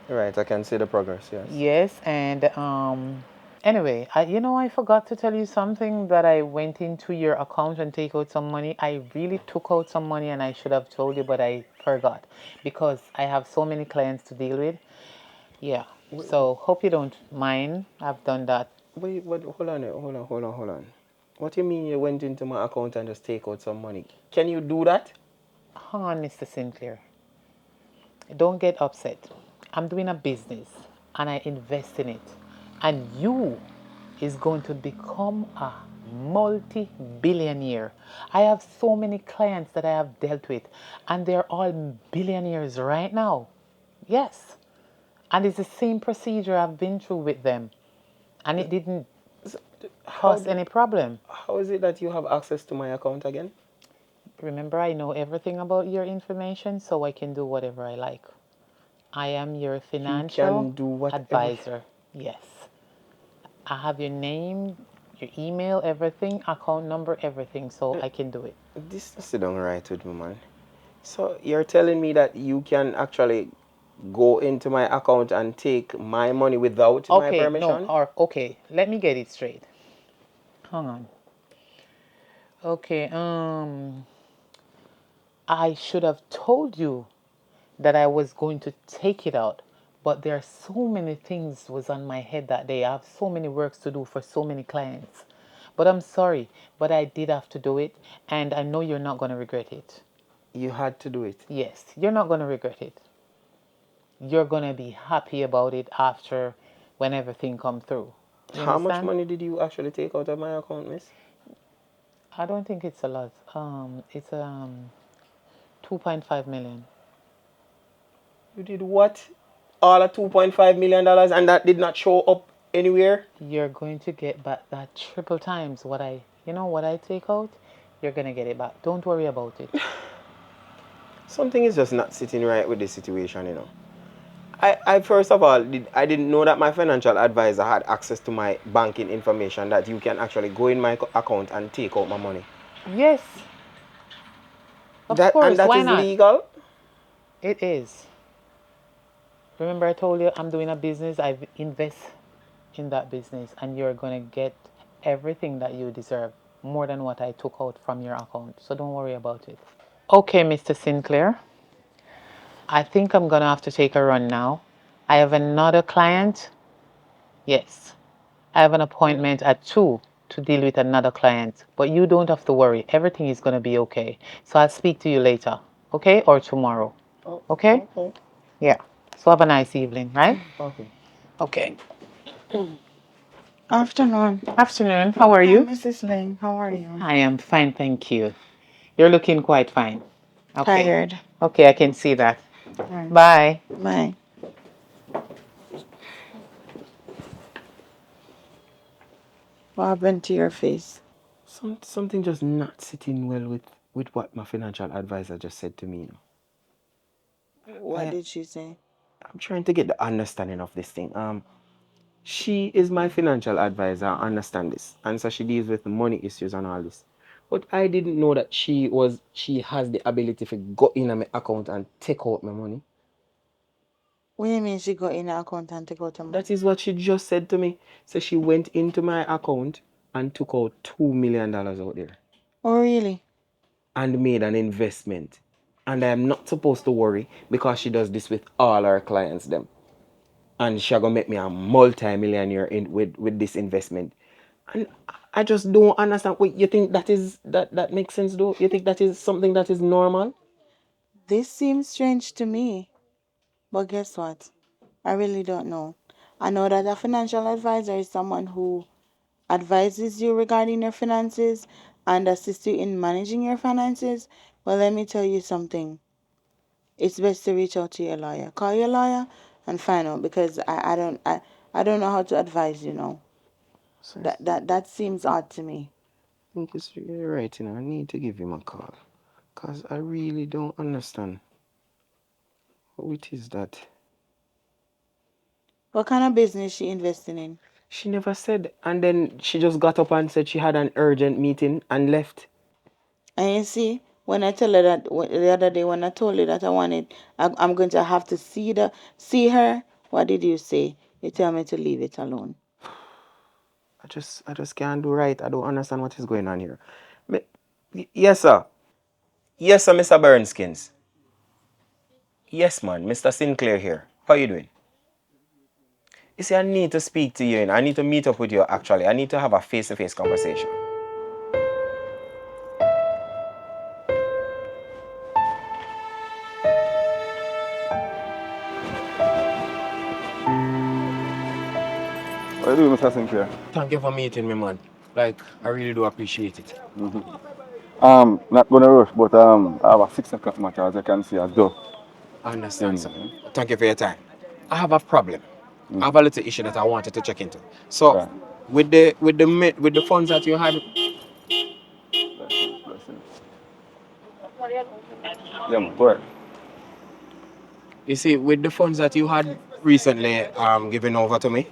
Right, I can see the progress, yes. Yes, and anyway, I forgot to tell you something that I went into your account and take out some money. I really took out some money and I should have told you, but I forgot because I have so many clients to deal with. Yeah. So hope you don't mind. I've done that. Wait, hold on. What do you mean you went into my account and just take out some money? Can you do that? Hang on, Mr. Sinclair. Don't get upset. I'm doing a business and I invest in it. And you is going to become a multi-billionaire. I have so many clients that I have dealt with and they're all billionaires right now. Yes. And it's the same procedure I've been through with them. And it didn't cause any problem. How is it that you have access to my account again? Remember, I know everything about your information, so I can do whatever I like. I am your financial can do whatever. advisor. Yes. I have your name, your email, everything, account number, everything, so I can do it. This sit down right with me, man. So you're telling me that you can actually go into my account and take my money without my permission? Okay, let me get it straight. Hang on. Okay, I should have told you that I was going to take it out, but there are so many things was on my head that day. I have so many works to do for so many clients. But I'm sorry, but I did have to do it, and I know you're not going to regret it. You had to do it? Yes, you're not going to regret it. You're going to be happy about it after when everything comes through. How much money did you actually take out of my account, miss? I don't think it's a lot. It's 2.5 million. You did what? All of $2.5 million and that did not show up anywhere? You're going to get back that triple times what I take out. You're going to get it back. Don't worry about it. Something is just not sitting right with this situation, I first of all, I didn't know that my financial advisor had access to my banking information, that you can actually go in my account and take out my money. Yes. Of course, and that why is not? legal? It is. Remember I told you I'm doing a business, I invest in that business, and you're going to get everything that you deserve, more than what I took out from your account. So don't worry about it. Okay, Mr. Sinclair. I think I'm going to have to take a run now. I have another client. Yes. I have an appointment at 2 to deal with another client. But you don't have to worry. Everything is going to be okay. So I'll speak to you later. Okay? Or tomorrow. Okay? Okay. Yeah. So have a nice evening, right? Okay. Okay. Afternoon. Afternoon. How are you? Hi, Mrs. Ling. How are you? I am fine, thank you. You're looking quite fine. Okay. Tired. Okay, I can see that. Right. Bye. Bye. What happened to your face? Something just not sitting well with what my financial advisor just said to me. What did she say? I'm trying to get the understanding of this thing. She is my financial advisor, I understand this. And so she deals with money issues and all this. But I didn't know that she has the ability to go in on my account and take out my money. What do you mean she got in her account and take out her money? That is what she just said to me. So she went into my account and took out $2 million out there. Oh, really? And made an investment. And I am not supposed to worry because she does this with all our clients them. And she gonna make me a multi-millionaire with this investment. And I just don't understand. Wait, you think that makes sense though? You think that is something that is normal? This seems strange to me, but guess what? I really don't know. I know that a financial advisor is someone who advises you regarding your finances and assists you in managing your finances. But let me tell you something. It's best to reach out to your lawyer. Call your lawyer and find out because I don't know how to advise you now. So That seems odd to me. I think you're right, I need to give him a call. Because I really don't understand. Who it is that? What kind of business she investing in? She never said. And then she just got up and said she had an urgent meeting and left. And you see, when I tell her that the other day when I told her that I'm going to have to see her. What did you say? You tell me to leave it alone. I just can't do right. I don't understand what is going on here. Yes, sir. Yes, sir, Mr. Burnskins. Yes, man. Mr. Sinclair here. How you doing? You see, I need to speak to you. I need to meet up with you, actually. I need to have a face-to-face conversation. What do you do, Mr. Sinclair? Thank you for meeting me, man. Like, I really do appreciate it. Not gonna rush, but I have a 6 o'clock matter, as you can see, as though. I understand, sir. Thank you for your time. I have a problem. I have a little issue that I wanted to check into. So, Right. with the funds that you had, Blessings. Yeah, man, go ahead. you see, with the funds that you had recently given over to me,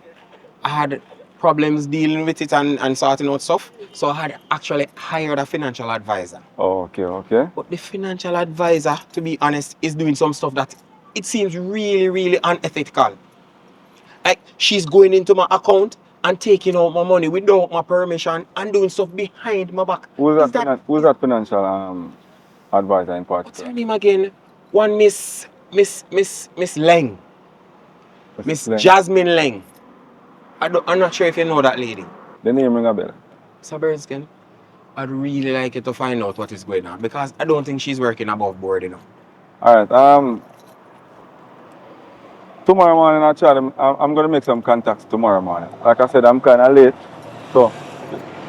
I had problems dealing with it and sorting out stuff. So I had actually hired a financial advisor. Oh, okay. But the financial advisor, to be honest, is doing some stuff that it seems really, really unethical. Like she's going into my account and taking out my money without my permission and doing stuff behind my back. Who's that financial advisor in What's particular? her name again? One Miss Leng. Mrs. Miss Lane? Jasmine Leng. I'm not sure if you know that lady. The name ring a bell. Saberskin. I'd really like you to find out what is going on because I don't think she's working above board enough. Alright, tomorrow morning I'm gonna make some contacts tomorrow morning. Like I said, I'm kinda late. So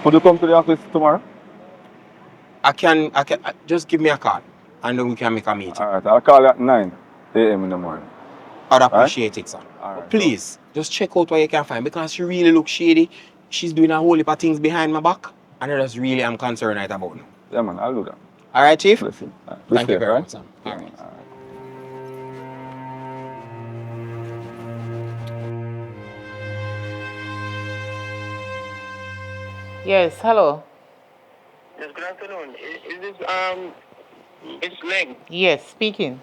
could you come to the office tomorrow? I can just give me a call and then we can make a meeting. Alright, I'll call you at 9 a.m. in the morning. I'd Alright? appreciate it, sir. Alright. But please, just check out what you can find because she really looks shady. She's doing a whole heap of things behind my back and I just really am concerned right about now. Yeah, man, I'll do that. All right, Chief? Listen. Thank you very much, sir. Yeah, All man, right. alright. Yes, hello. Yes, good afternoon. Is this Miss Leng? Yes, speaking.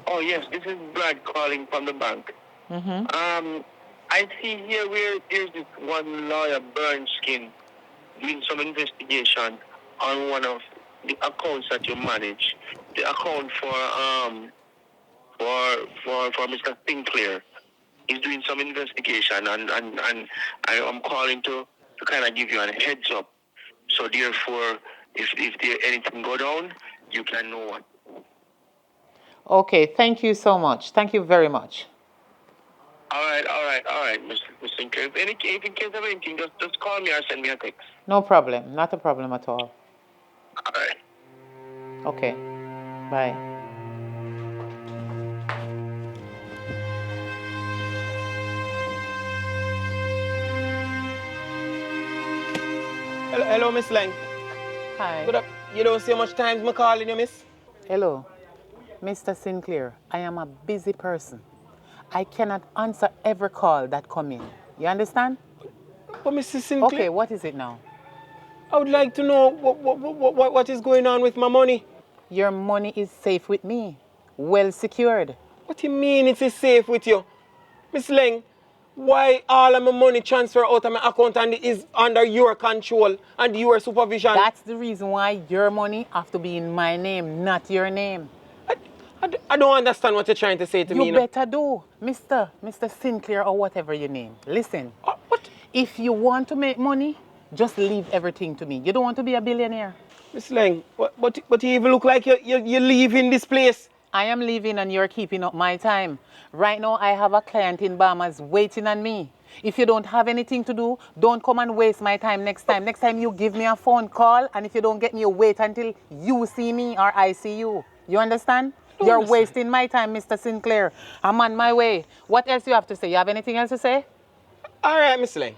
Oh yes, this is Brad calling from the bank. I see here where there's this one lawyer Burnskin doing some investigation on one of the accounts that you manage. The account for Mr. Sinclair. He's doing some investigation and I am calling to kind of give you a heads up. So therefore, if there anything go down, you can know what. Okay, thank you so much. Thank you very much. All right, Mr. Sinclair. If in case of anything, just call me or send me a text. No problem. Not a problem at all. All right. Okay. Bye. Hello, Miss Leng. Hi. Good up. You don't see how much times I'm calling you, miss? Hello. Mr. Sinclair, I am a busy person. I cannot answer every call that come in. You understand? But Mrs. Sinclair, Okay, what is it now? I would like to know what is going on with my money. Your money is safe with me. Well secured. What do you mean it is safe with you? Miss Leng, why all of my money transfer out of my account and it is under your control and your supervision? That's the reason why your money have to be in my name, not your name. I don't understand what you're trying to say to me. You better do, Mr. Sinclair or whatever your name. Listen, What? if you want to make money, just leave everything to me. You don't want to be a billionaire. Miss Lang, but you even look like you're leaving this place. I am leaving and you're keeping up my time. Right now, I have a client in Bahamas waiting on me. If you don't have anything to do, don't come and waste my time next time. Next time, you give me a phone call, and if you don't get me, you wait until you see me or I see you. You understand? You're wasting my time, Mr. Sinclair. I'm on my way. What else you have to say? You have anything else to say? All right, Miss Lang.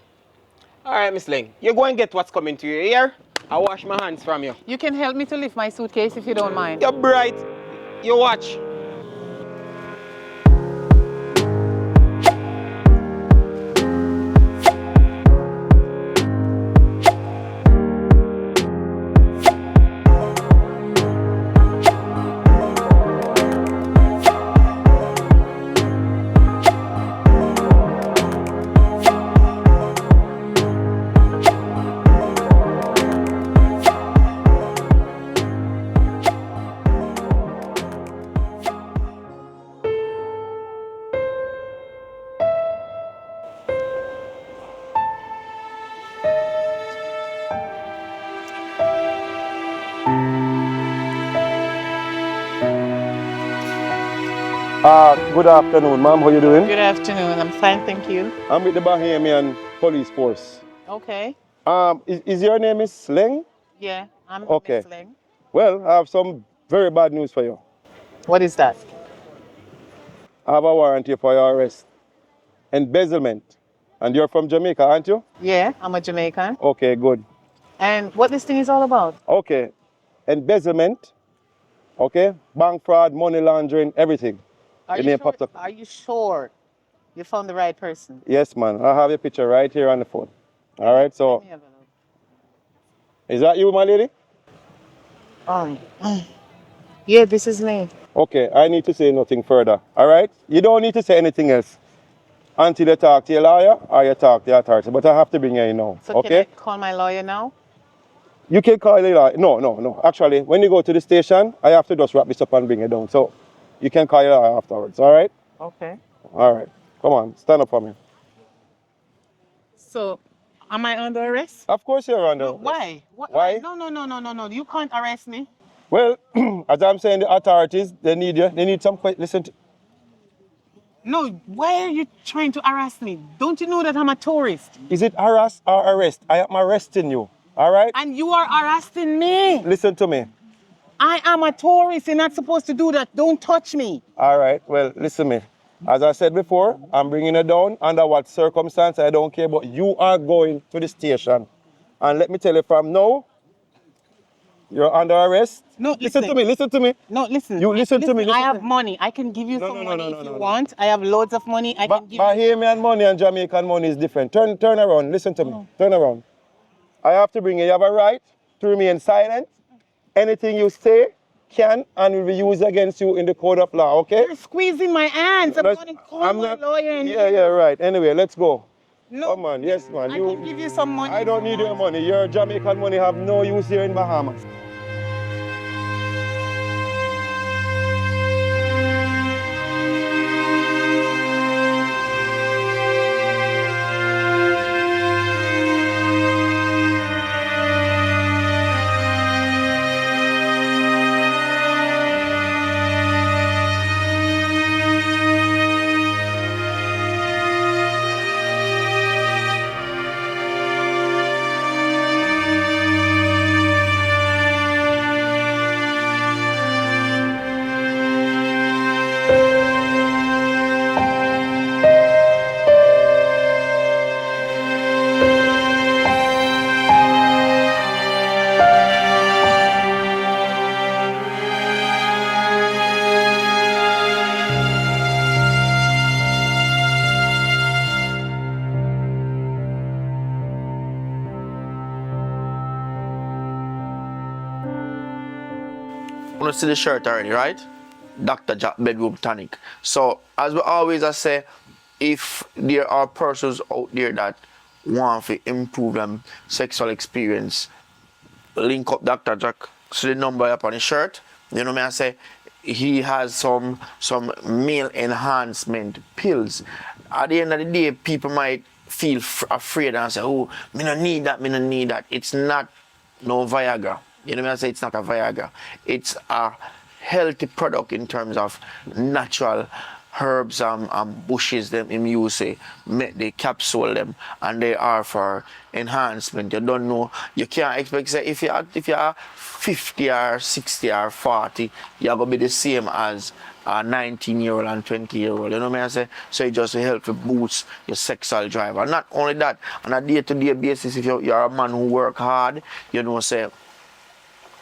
All right, Miss Lang. You go and get what's coming to you here. I wash my hands from you. You can help me to lift my suitcase if you don't mind. You're bright. You watch. Good afternoon, ma'am. How you doing? Good afternoon. I'm fine, thank you. I'm with the Bahamian Police Force. Okay. Is your name is Sleng? Yeah, I'm Okay. Miss Lang. Well, I have some very bad news for you. What is that? I have a warrant here for your arrest. Embezzlement. And you're from Jamaica, aren't you? Yeah, I'm a Jamaican. Okay, good. And what this thing is all about? Okay. Embezzlement. Okay. Bank fraud, money laundering, everything. Are Your you name sure? pops up. Are you sure you found the right person? Yes, man. I have your picture right here on the phone. All right. Let So, me have a look. is that you, my lady? Yeah, this is me. Okay. I need to say nothing further. All right. You don't need to say anything else until you talk to your lawyer or you talk to the authority. But I have to bring you in now. So Okay. can I call my lawyer now? You can call the lawyer. No. Actually, when you go to the station, I have to just wrap this up and bring you down. So, you can call your lawyer afterwards. All right. Okay. All right. Come on. Stand up for me. So, am I under arrest? Of course you're under arrest. Why? Why? No. You can't arrest me. Well, as I'm saying, the authorities, they need you. They need some listen to. No, why are you trying to harass me? Don't you know that I'm a tourist? Is it harass or arrest? I am arresting you. All right? And you are harassing me. Listen to me. I am a tourist. You're not supposed to do that. Don't touch me. All right. Well, listen to me. As I said before, I'm bringing you down under what circumstance, I don't care, but you are going to the station. And let me tell you from now, you're under arrest. No, listen to me. No, listen. You listen to me. I listen have to me. money. I can give you No, some no, no, money no, if no, you no, no. want. I have loads of money. I can give you. Bahamian money and Jamaican money is different. Turn around. Listen to me. Turn around. I have to bring you. You have a right to remain silent. Anything you say can and will be used against you in the court of law, okay? You're squeezing my hands. I'm going to call my lawyer. And Yeah, right. Anyway, let's go. No, Come on, yes, man. I can give you some money. I don't need your money. Your Jamaican money have no use here in Bahamas. You see the shirt already, right? Dr. Jack Bedroom Tonic. So, as we always say, if there are persons out there that want to improve them sexual experience, link up Dr. Jack. See the number up on his shirt. You know me, I say, he has some male enhancement pills. At the end of the day, people might feel afraid and say, "Oh, me no need that, me no need that." It's not no Viagra. You know what I say? It's not a Viagra. It's a healthy product in terms of natural herbs and bushes them him use say make the capsule them and they are for enhancement. You don't know, you can't expect say if you're 50 or 60 or 40 you're gonna be the same as a 19-year-old and 20-year-old. You know what I say? So it just help to boost your sexual drive. And not only that, on a day-to-day basis, if you're a man who work hard, you know say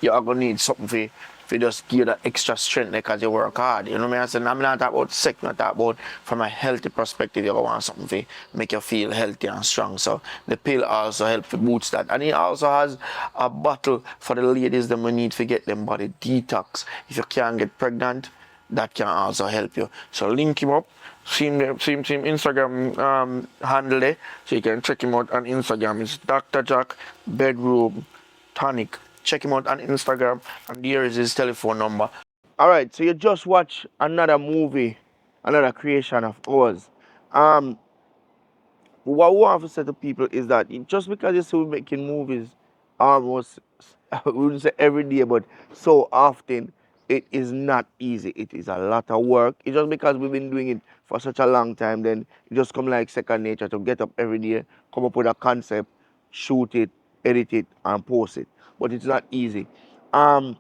you're gonna need something for just give you that extra strength because you work hard. You know what I'm saying? I'm not talking about sex, I'm not talking about from a healthy perspective, you want something to make you feel healthy and strong. So the pill also helps to boost that. And it also has a bottle for the ladies that we need to get them body detox. If you can't get pregnant, that can also help you. So link him up. Same Instagram handle there. So you can check him out on Instagram. It's Dr. Jack Bedroom Tonic. Check him out on Instagram, and here is his telephone number. All right, so you just watch another movie, another creation of ours. What we want to say to people is that just because you see we making movies almost, we wouldn't say every day, but so often, it is not easy. It is a lot of work. It's just because we've been doing it for such a long time, then it just come like second nature to get up every day, come up with a concept, shoot it, edit it, and post it. But it's not easy. At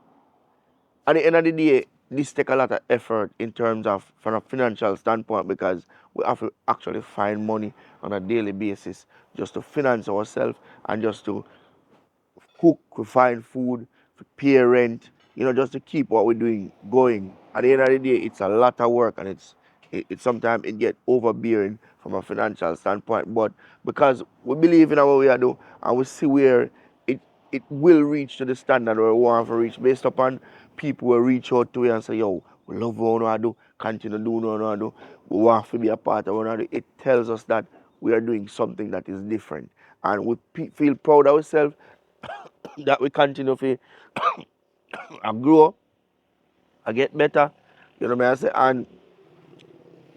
the end of the day, this take a lot of effort in terms of from a financial standpoint because we have to actually find money on a daily basis just to finance ourselves and just to cook, to find food, to pay rent, just to keep what we're doing going. At the end of the day, it's a lot of work and it sometimes it get overbearing from a financial standpoint. But because we believe in what we are doing and we see where it will reach to the standard where we want to reach based upon people will reach out to you and say, yo, we love what we do, continue doing what we do, we want to be a part of what we do. It tells us that we are doing something that is different. And we feel proud of ourselves that we continue to grow, I get better. You know what I say? And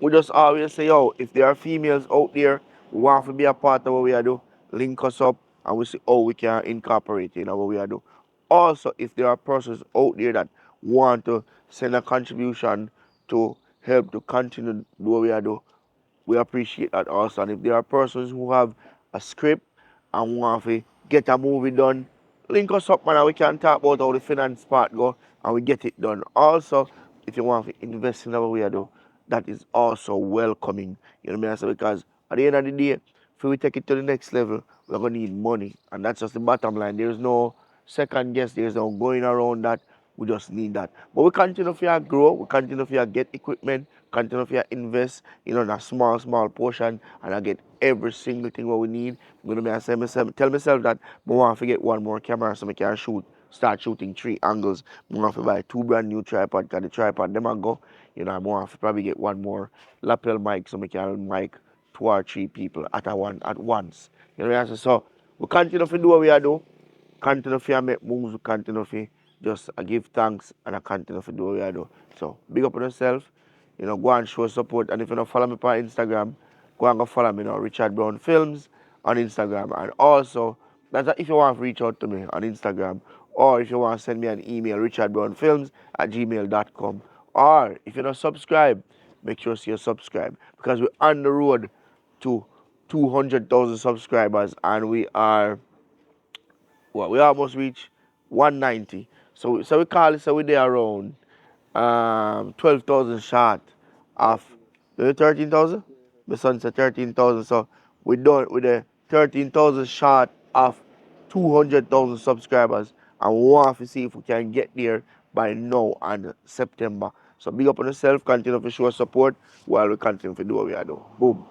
we just always say, yo, if there are females out there who want to be a part of what we are doing, link us up and we see how we can incorporate in what we are doing. Also, if there are persons out there that want to send a contribution to help to continue do what we are doing, we appreciate that also. And if there are persons who have a script and want to get a movie done, link us up, man, and we can talk about how the finance part go and we get it done. Also, if you want to invest in what we are doing, that is also welcoming. You know what I mean? So because at the end of the day, if we take it to the next level, we're going to need money. And that's just the bottom line. There's no second guess. There's no going around that. We just need that. But we continue to grow. We continue to get equipment. Continue to invest, in a small portion. And I get every single thing what we need. I'm going to tell myself that I want to get one more camera so I can start shooting 3 angles. I want to buy 2 brand new tripod because the tripod, them I go. I want to probably get one more lapel mic so I can mic 2 or 3 people at once. You know what I'm saying? So we continue to do what we are doing. Continue to make moves. We continue to just give thanks and I continue to do what we are doing. So big up on yourself. Go and show support. And if you don't follow me on Instagram, go and go follow me now, Richard Brown Films on Instagram. And also, if you want to reach out to me on Instagram, or if you want to send me an email, richardbrownfilms@gmail.com. Or if you don't subscribe, make sure you subscribe. Because we're on the road to 200,000 subscribers and we almost reached 190. So we call it, so we're there around 12,000 short of the 13,000. My son said 13,000, so we're done with the 13,000 short of 200,000 subscribers, and we want to see if we can get there by now and September. So big up on yourself, continue to show support while we continue to do what we are doing. Boom.